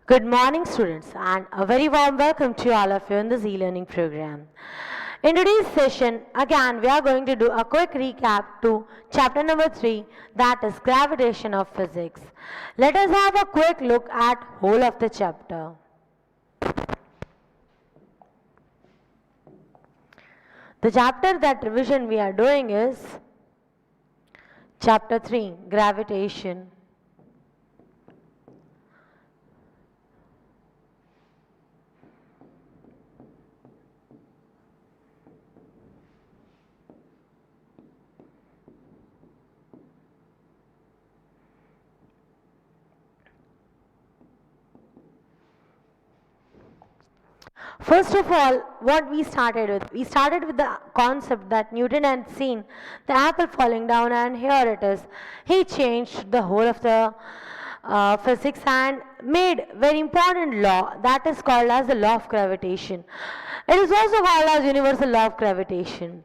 Good morning, students, and a very warm welcome to all of you in this e-learning program. In today's session, again, we are going to do a quick recap to chapter number 3, that is gravitation of physics. Let us have a quick look at whole of the chapter. The chapter that revision we are doing is chapter 3, gravitation. First of all, what we started with the concept that Newton had seen the apple falling down, and here it is. He changed the whole of the physics and made very important law that is called as the law of gravitation. It is also called as universal law of gravitation.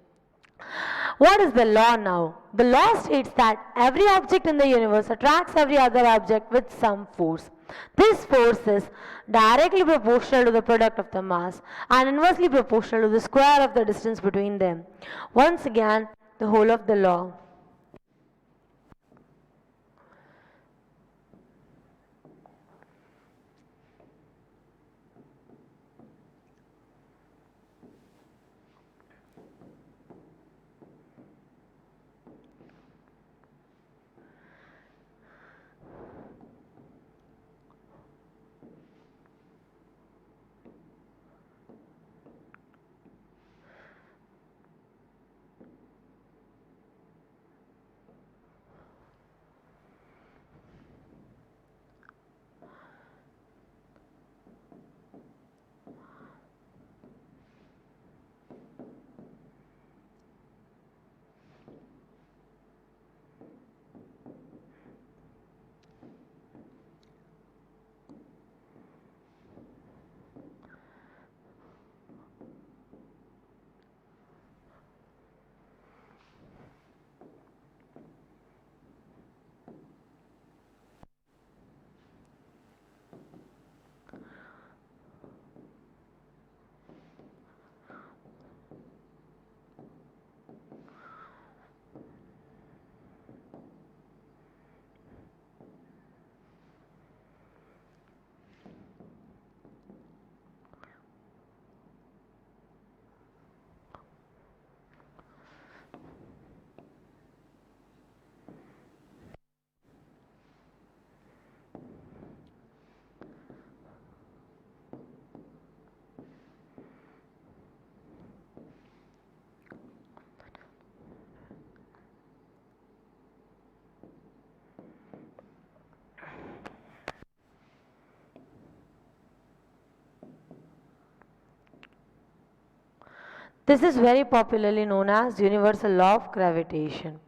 What is the law now? The law states that every object in the universe attracts every other object with some force. This force is directly proportional to the product of the mass and inversely proportional to the square of the distance between them. Once again, the whole of the law. This is very popularly known as universal law of gravitation.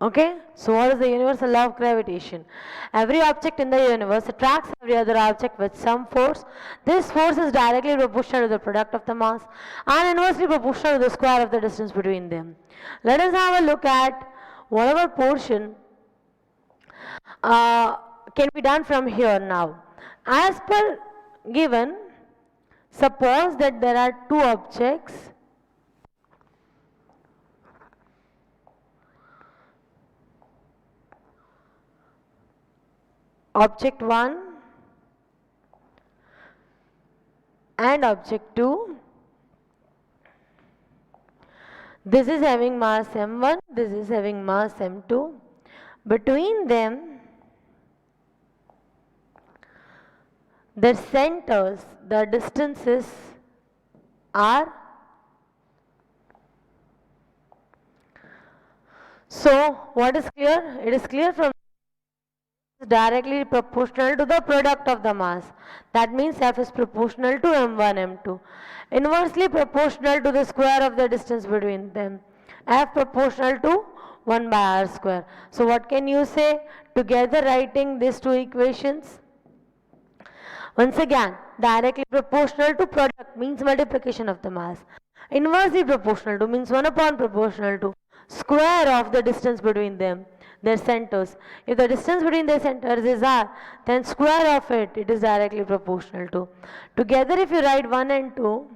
Okay, so what is the universal law of gravitation? Every object in the universe attracts every other object with some force. This force is directly proportional to the product of the mass and inversely proportional to the square of the distance between them. Let us have a look at whatever portion can be done from here now. As per given, suppose that there are two objects. Object 1 and object 2. This is having mass m1, this is having mass m2. Between them, their centers, the distances are. So, what is clear? It is clear from directly proportional to the product of the mass. That means F is proportional to m1, m2. Inversely proportional to the square of the distance between them. F proportional to 1 by r square. So what can you say together writing these two equations? Once again, directly proportional to product means multiplication of the mass. Inversely proportional to means 1 upon proportional to square of the distance between them, their centers. If the distance between their centers is r, then square of it is directly proportional to. Together if you write 1 and 2,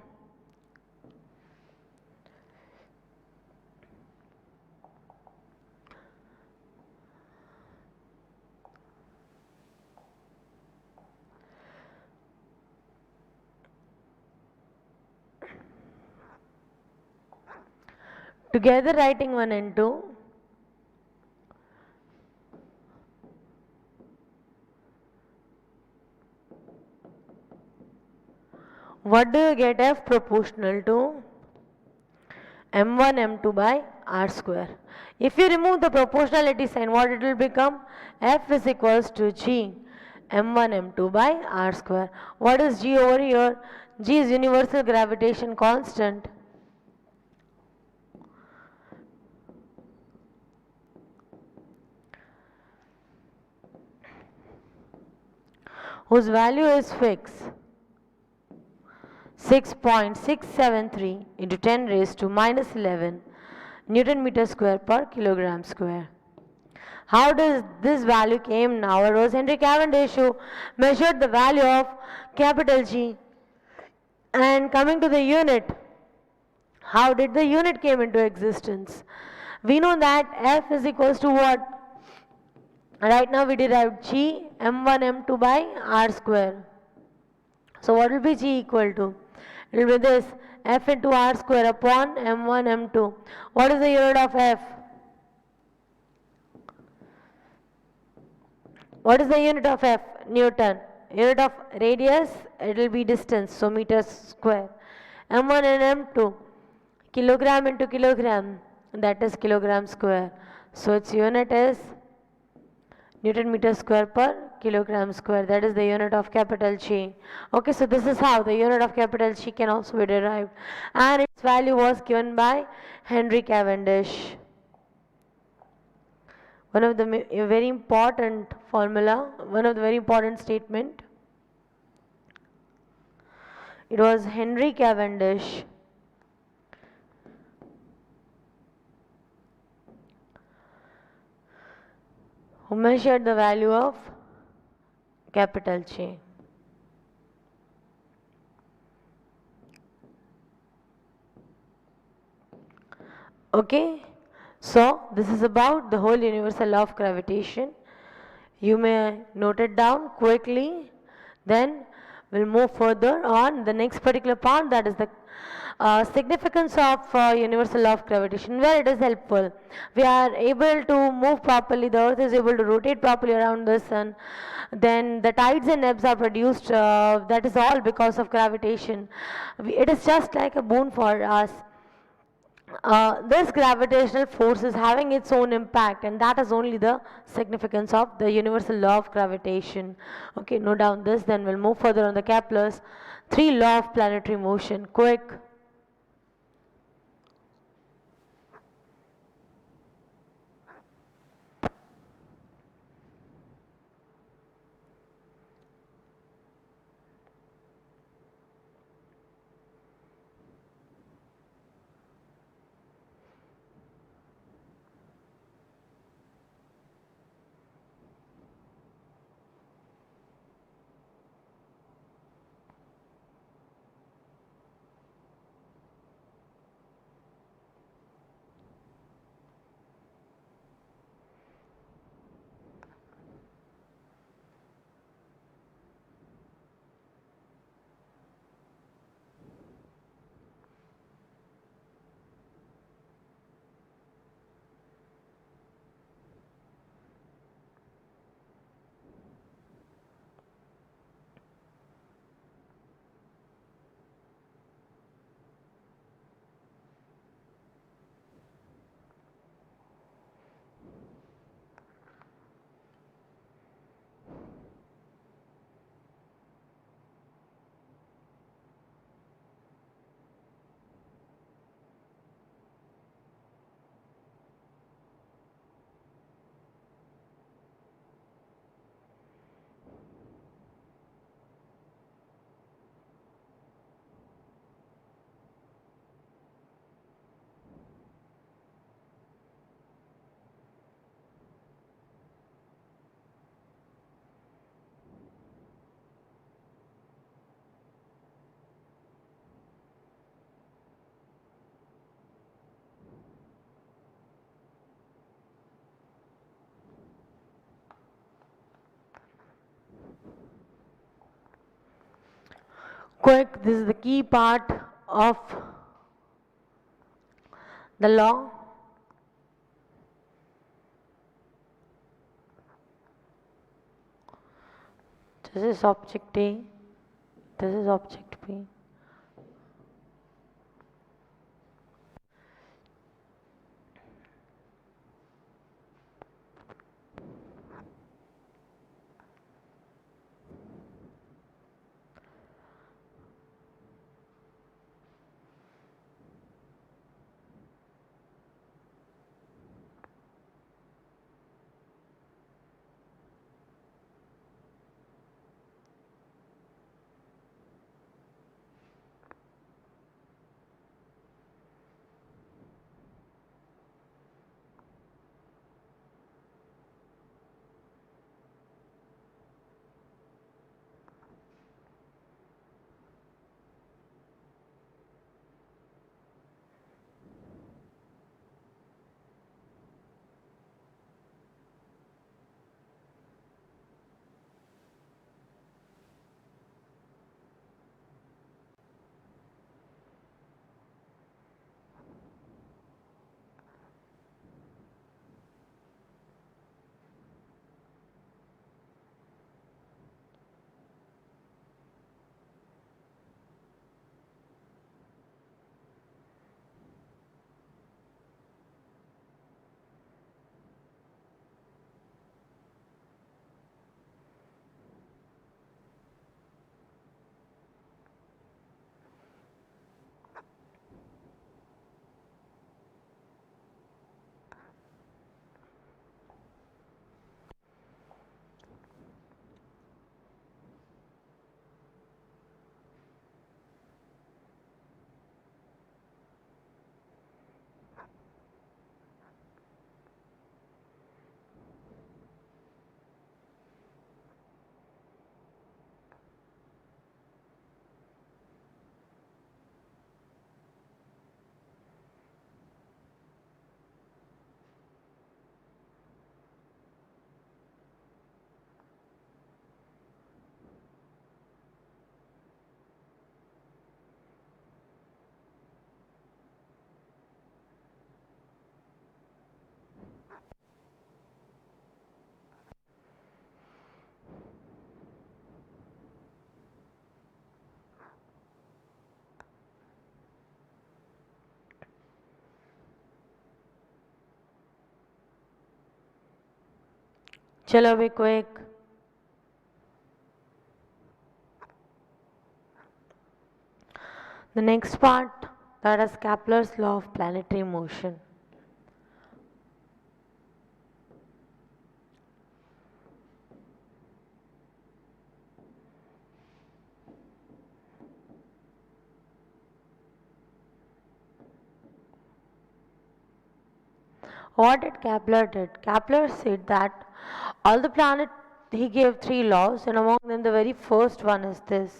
together writing 1 and 2, what do you get? F proportional to m1 m2 by r square. If you remove the proportionality sign, what it will become? F is equals to g m1 m2 by r square. What is g over here? G is universal gravitation constant, whose value is fixed 6.673 into 10 raised to minus 11 Newton meter square per kilogram square. How does this value came now? It was Henry Cavendish who measured the value of capital G. And coming to the unit, how did the unit came into existence? We know that F is equals to what? Right now we derived G m1 m2 by r square. So what will be G equal to? It will be this F into r square upon m1 m2. What is the unit of F? What is the unit of F? Newton. Unit of radius, it will be distance, so meters square. M1 and M2, kilogram into kilogram, that is kilogram square. So its unit is Newton meter square per kilogram square, that is the unit of capital G. Okay, so this is how the unit of capital G can also be derived. And its value was given by Henry Cavendish. One of the very important formula, one of the very important statement. It was Henry Cavendish who measured the value of capital G. Okay, so this is about the whole universal law of gravitation. You may note it down quickly, then we'll move further on the next particular part, that is the significance of universal law of gravitation, where it is helpful. We are able to move properly, the earth is able to rotate properly around the sun, then the tides and ebbs are produced, that is all because of gravitation. It is just like a boon for us. This gravitational force is having its own impact, and that is only the significance of the universal law of gravitation. Okay, note down this, then we'll move further on the Kepler's 3 law of planetary motion. Quick. Quick, this is the key part of the law. This is object A, this is object B. Chalo, be quick. The next part, that is Kepler's law of planetary motion. What did Kepler did? Kepler said that all the planet, he gave three laws, and among them the very first one is this.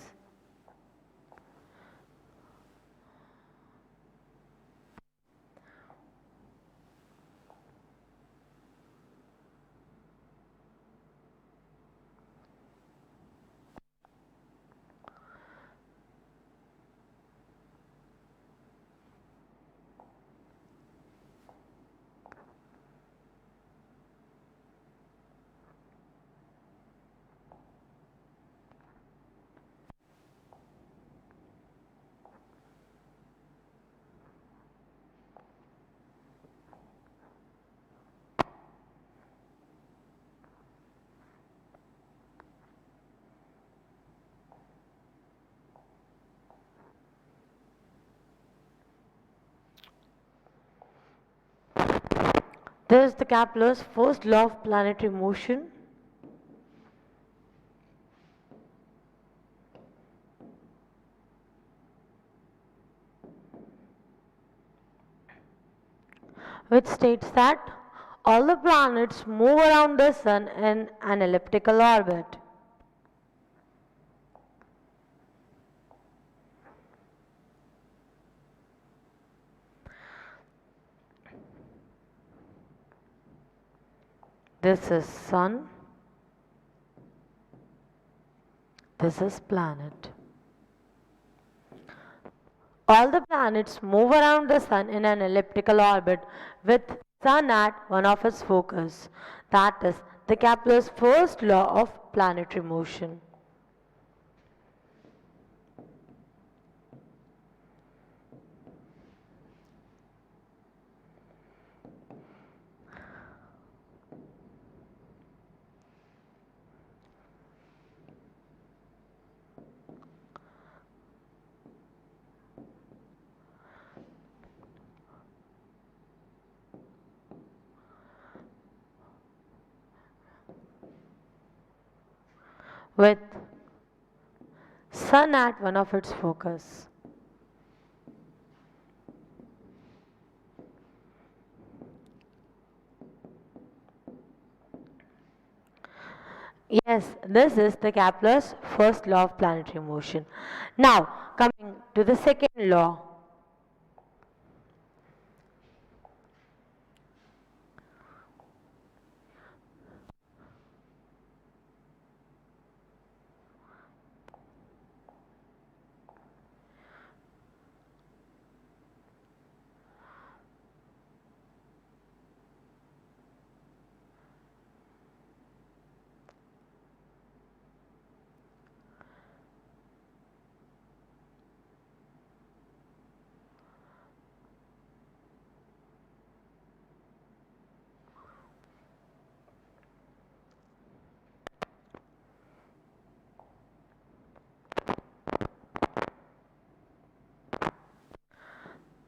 This is the Kepler's first law of planetary motion. Which states that all the planets move around the sun in an elliptical orbit. This is sun, this is planet. All the planets move around the sun in an elliptical orbit with sun at one of its focus. That is the Kepler's first law of planetary motion. With sun at one of its focus. Yes, this is the Kepler's first law of planetary motion. Now, coming to the second law.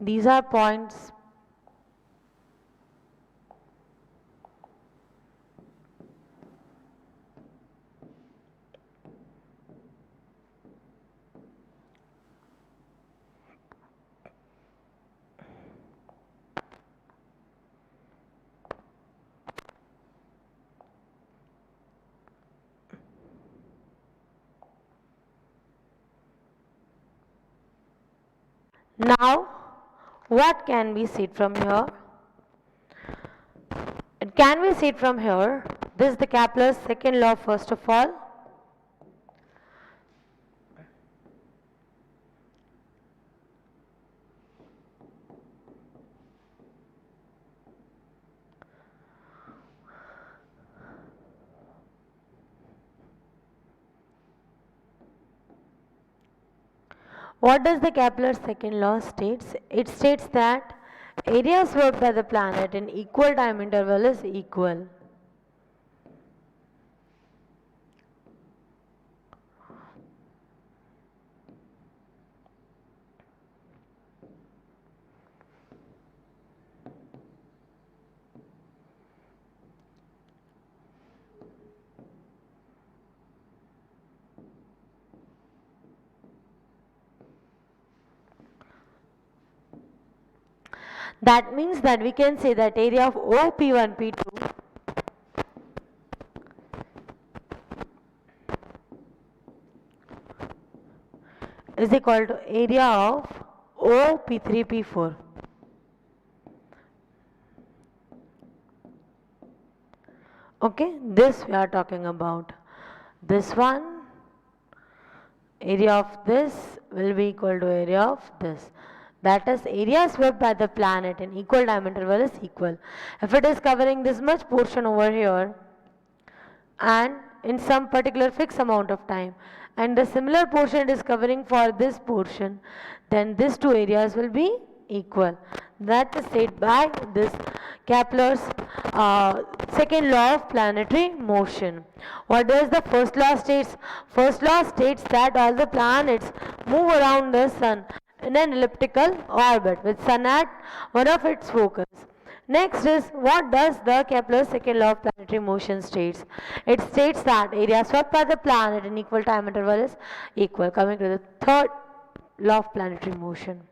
These are points. Now, what can we see from here? It can we see from here? This is the Kepler's second law first of all. What does the Kepler's second law states? It states that area swept by the planet in equal time interval is equal. That means that we can say that area of OP1, P2 is equal to area of OP3, P4. Okay, this we are talking about. This one, area of this will be equal to area of this. That is, area swept by the planet in equal time interval is equal. If it is covering this much portion over here and in some particular fixed amount of time, and the similar portion it is covering for this portion, then these two areas will be equal. That is said by this Kepler's second law of planetary motion. What does the first law states? First law states that all the planets move around the sun in an elliptical orbit with sun at one of its focus. Next is, what does the Kepler's second law of planetary motion states? It states that area swept by the planet in equal time interval is equal. Coming to the third law of planetary motion.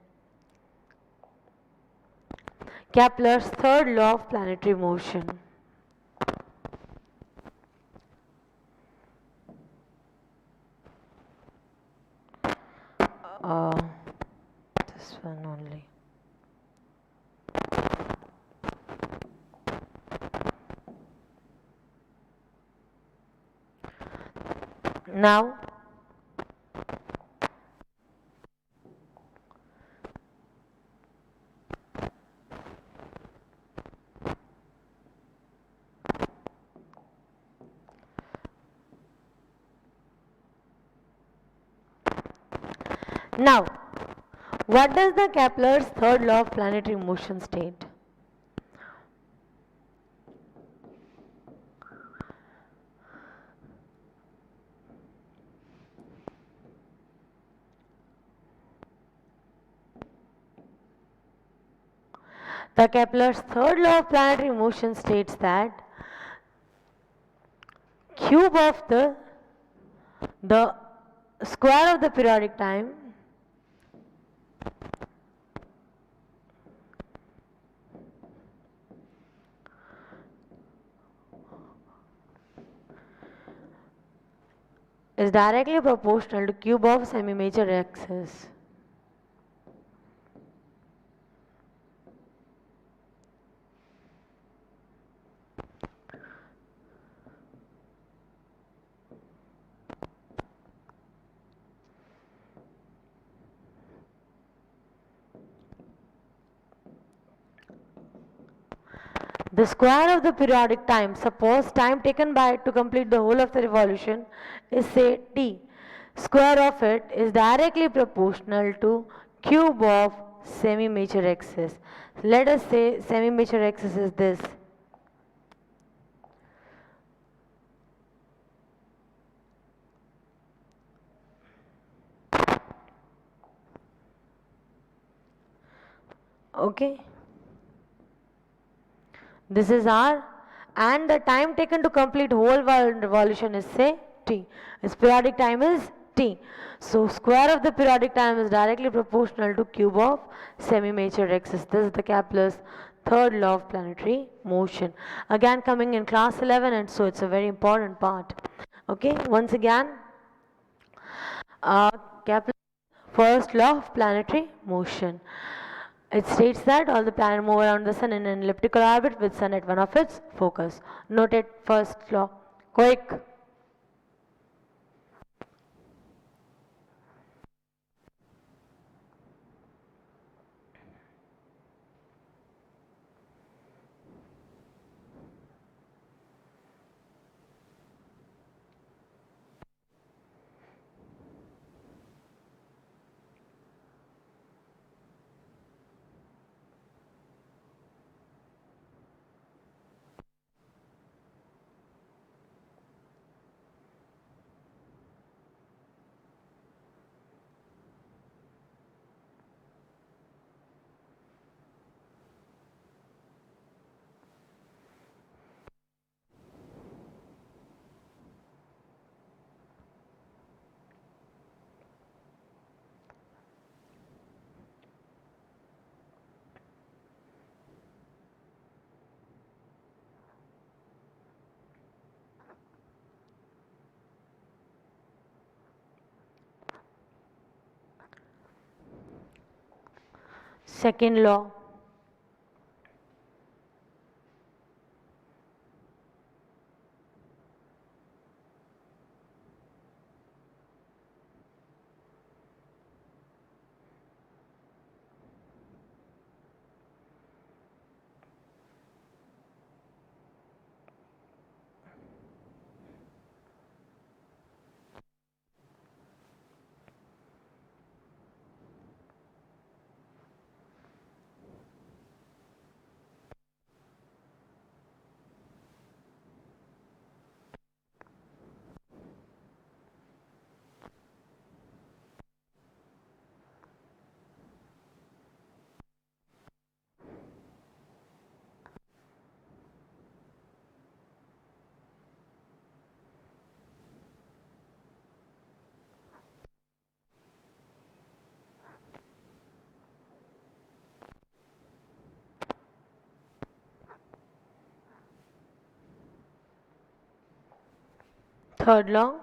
Kepler's third law of planetary motion. This one only. Now, Now, what does the Kepler's third law of planetary motion state? The Kepler's third law of planetary motion states that cube of the square of the periodic time is directly proportional to cube of semi-major axis. The square of the periodic time, suppose time taken by it to complete the whole of the revolution is say t. Square of it is directly proportional to cube of semi-major axis. Let us say semi-major axis is this. Okay. This is R, and the time taken to complete whole revolution is say t. Its periodic time is t. So square of the periodic time is directly proportional to cube of semi-major axis. This is the Kepler's third law of planetary motion. Again coming in class 11, and so it's a very important part. Okay, once again, Kepler's first law of planetary motion. It states that all the planets move around the sun in an elliptical orbit with sun at one of its focus. Note it, first law. Quick. Second law. Third law.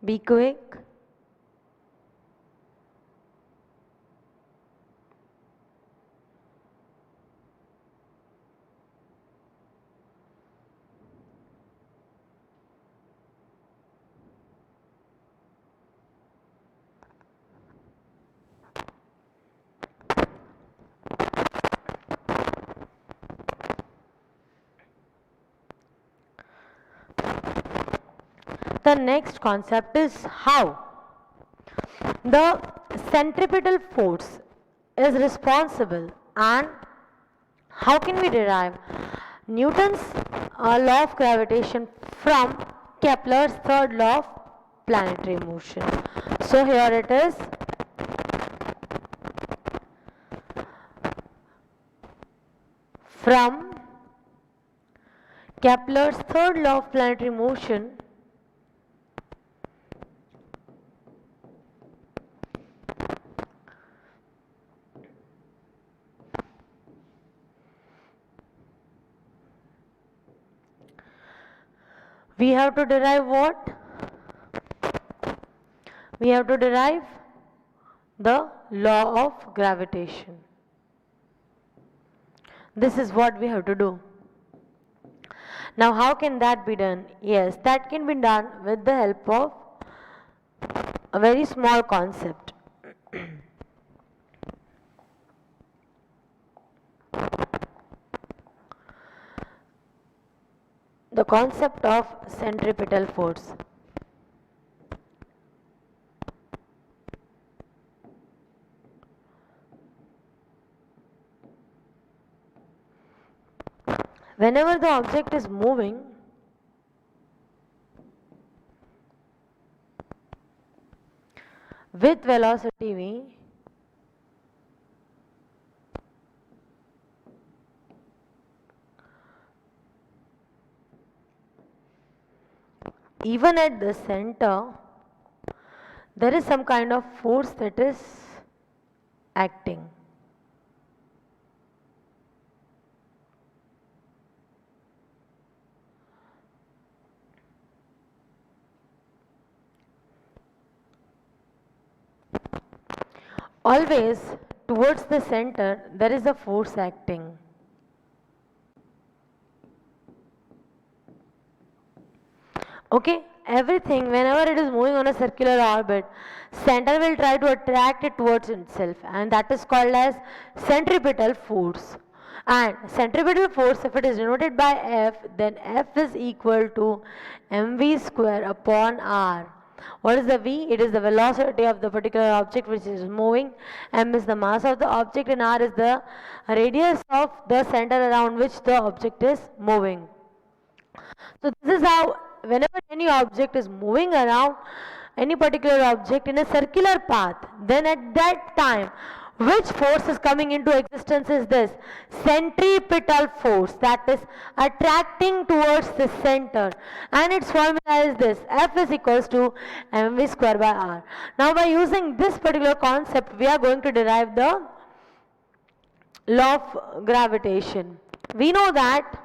Be quick. The next concept is how. The centripetal force is responsible, and how can we derive Newton's law of gravitation from Kepler's third law of planetary motion? So here it is. From Kepler's third law of planetary motion, we have to derive what? We have to derive the law of gravitation. This is what we have to do. Now how can that be done? Yes, that can be done with the help of a very small concept. The concept of centripetal force. Whenever the object is moving, with velocity v, even at the center, there is some kind of force that is acting. Always towards the center there is a force acting. Okay, everything whenever it is moving on a circular orbit, center will try to attract it towards itself, and that is called as centripetal force. And centripetal force, if it is denoted by F, then F is equal to mv square upon r. What is the v? It is the velocity of the particular object which is moving. M is the mass of the object, and r is the radius of the center around which the object is moving. So this is how, whenever any object is moving around any particular object in a circular path, then at that time, which force is coming into existence is this centripetal force, that is attracting towards the center, and its formula is this: F is equals to mv square by r. Now by using this particular concept, we are going to derive the law of gravitation. We know that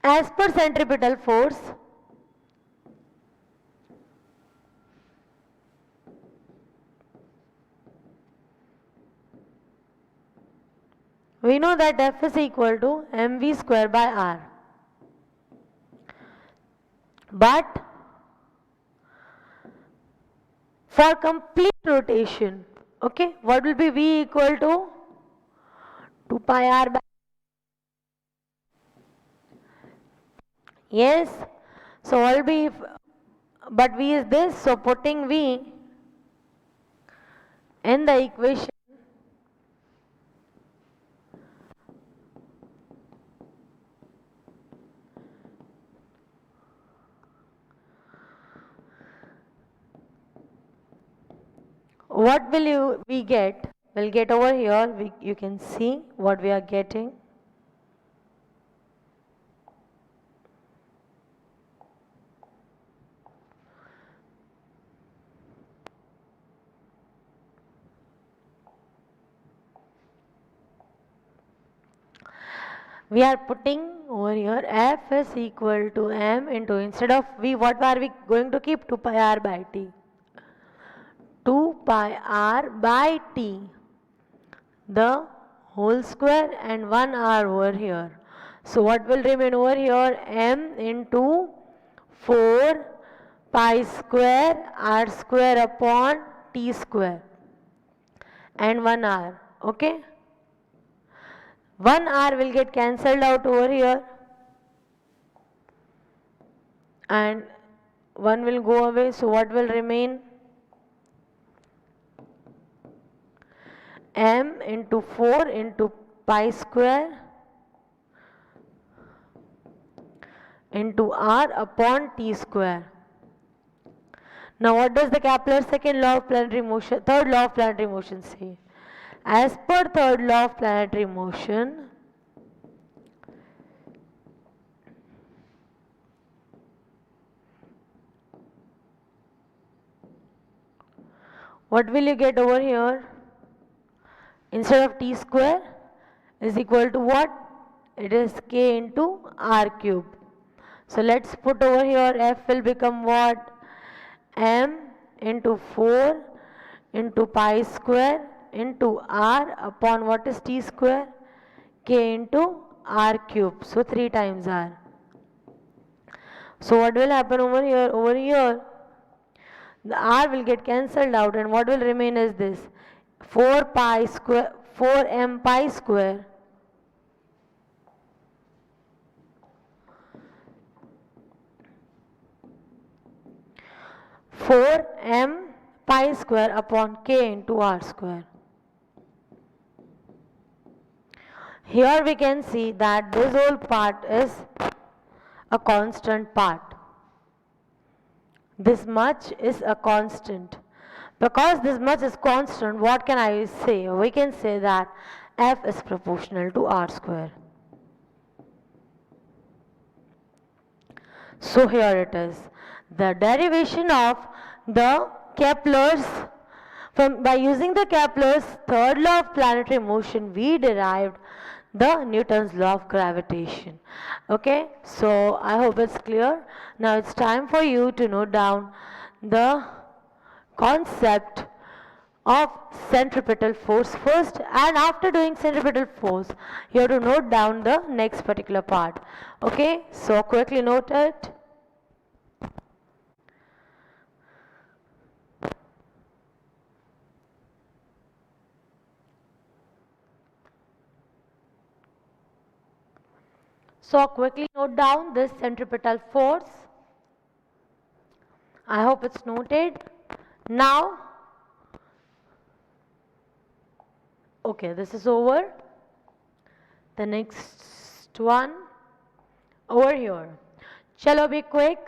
as per centripetal force, we know that F is equal to mv square by r. But for complete rotation, okay, what will be v equal to 2 pi r by. Yes, so what will be, but v is this, so putting v in the equation, what will we get? We'll get over here, you can see what we are getting. We are putting over here f is equal to m into, instead of v, what are we going to keep? 2 pi r by t. 2 pi r by t, the whole square, and 1 r over here. So what will remain over here? M into 4 pi square r square upon t square and 1 r. Okay? 1 r will get cancelled out over here and 1 will go away. So what will remain? M into 4 into pi square into r upon t square. Now what does the Kepler's second law of planetary motion, third law of planetary motion say? As per third law of planetary motion, what will you get over here? Instead of t square is equal to what? It is k into r cube. So let's put over here f will become what? M into 4 into pi square into r upon what is t square? K into r cube. So 3 times r. So what will happen over here? Over here, the r will get cancelled out and what will remain is this 4 pi square, 4m pi square upon k into r square. Here we can see that this whole part is a constant part. This much is a constant. Because this much is constant, what can I say? We can say that f is proportional to r square. So here it is. The derivation of the Kepler's, by using the Kepler's third law of planetary motion, we derived the Newton's law of gravitation. Okay, so I hope it's clear. Now it's time for you to note down the concept of centripetal force first, and after doing centripetal force you have to note down the next particular part. Okay, so quickly note it. So quickly note down this centripetal force. I hope it's noted. Now, okay, this is over. The next one over here. Chalo, be quick.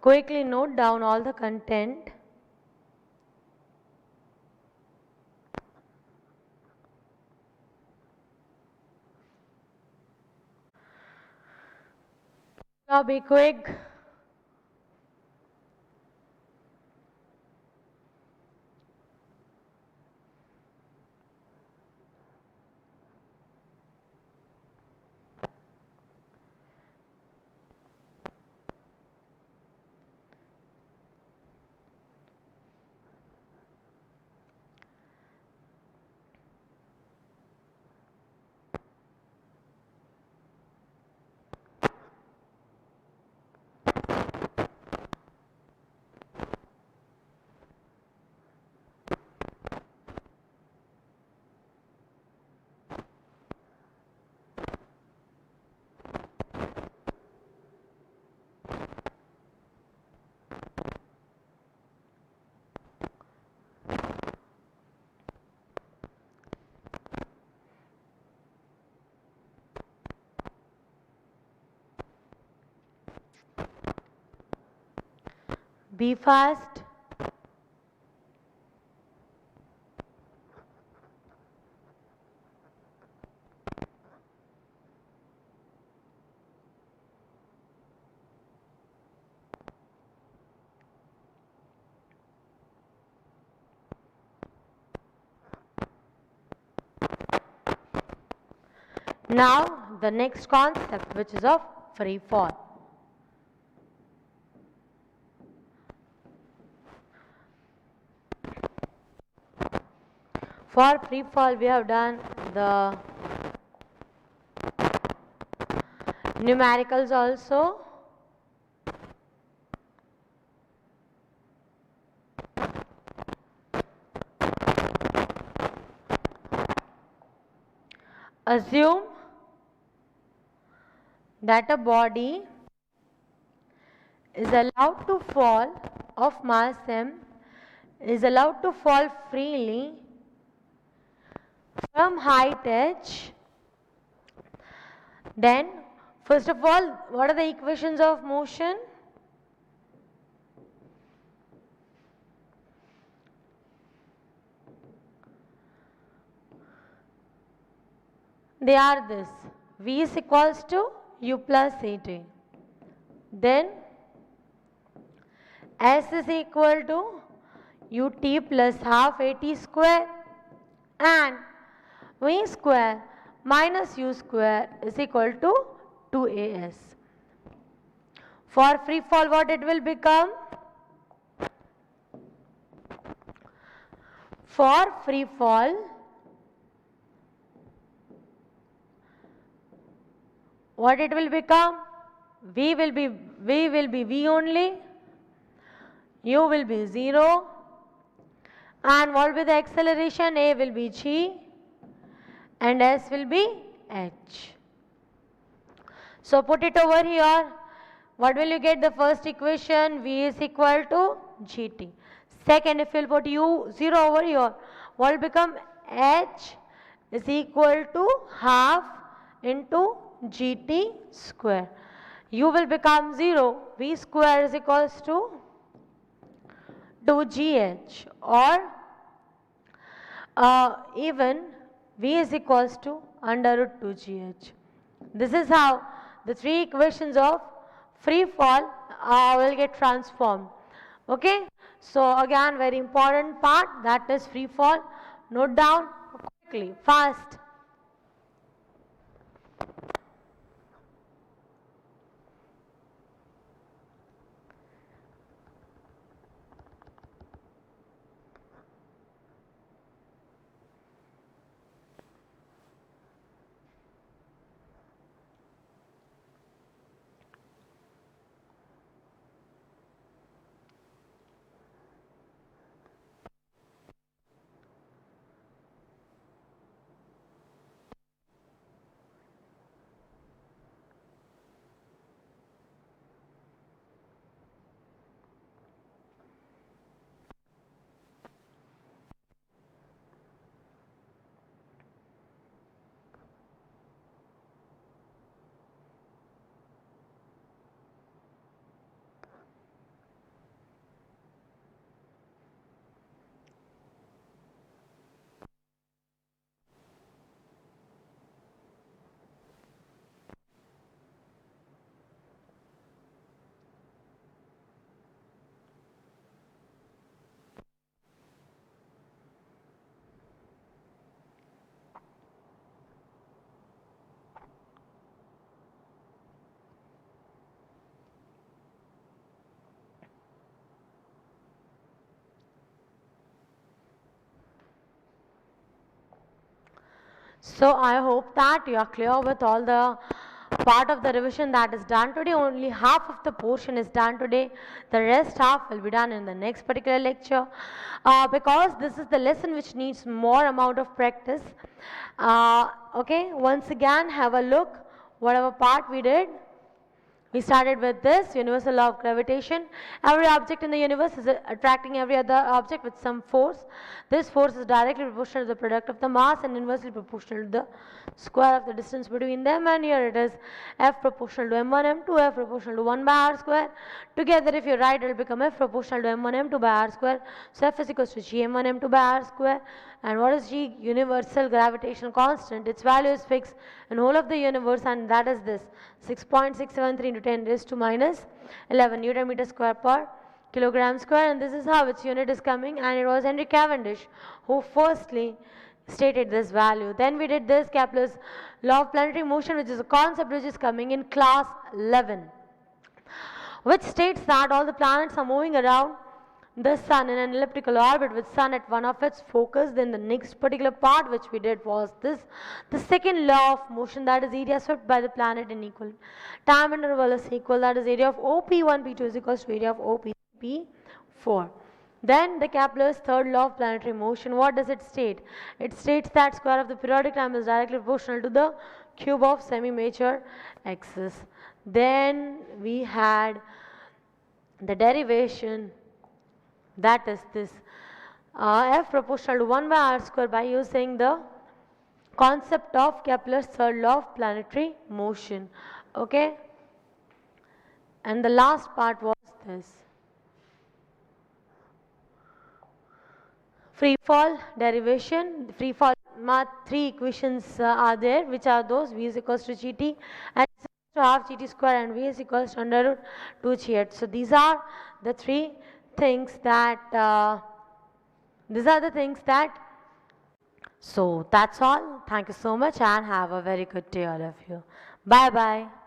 Quickly note down all the content. Now be quick. Be fast. Now the next concept, which is of free fall. For free fall we have done the numericals also. Assume that a body is allowed to fall of mass m, is allowed to fall freely from height h. Then first of all, what are the equations of motion? They are this: v is equals to u plus at. Then s is equal to ut plus half at square, and v square minus u square is equal to 2as. For free fall, what it will become? For free fall, what it will become? V will be V only, u will be 0, and what will be the acceleration? A will be g and s will be h. So put it over here. What will you get? The first equation, v is equal to gt. Second, if you will put u 0 over here, what will become? H is equal to half into gt square. U will become 0, v square is equals to 2gh, or even v is equals to under root 2gh. This is how the three equations of free fall will get transformed. Okay. So again, very important part, that is free fall. Note down quickly, fast. So I hope that you are clear with all the part of the revision that is done today. Only half of the portion is done today. The rest half will be done in the next particular lecture, because this is the lesson which needs more amount of practice. Okay, once again have a look whatever part we did. We started with this universal law of gravitation. Every object in the universe is attracting every other object with some force. This force is directly proportional to the product of the mass and inversely proportional to the square of the distance between them. And here it is F proportional to m1 m2, F proportional to 1 by r square. Together if you write, it will become F proportional to m1 m2 by r square. So F is equals to g m1 m2 by r square. And what is g? Universal gravitational constant. Its value is fixed in whole of the universe, and that is this 6.673 into 10 raised to minus 11 Newton meter square per kilogram square. And this is how its unit is coming, and it was Henry Cavendish who firstly stated this value. Then we did this Kepler's law of planetary motion, which is a concept which is coming in class 11, which states that all the planets are moving around the sun in an elliptical orbit with sun at one of its focus. Then the next particular part which we did was this, the second law of motion, that is area swept by the planet in equal time interval is equal, that is area of OP1 P2 is equals to area of OP P4. Then the Kepler's third law of planetary motion, what does it state? It states that square of the periodic time is directly proportional to the cube of semi-major axis. Then we had the derivation, that is this F proportional to 1 by r square by using the concept of Kepler's third law of planetary motion. Okay, and the last part was this free fall derivation. Free fall math, three equations are there, which are those: V is equals to gt and to half gt square and V is equals to under root 2 gt. So these are the three things that so that's all. Thank you so much and have a very good day all of you. Bye bye.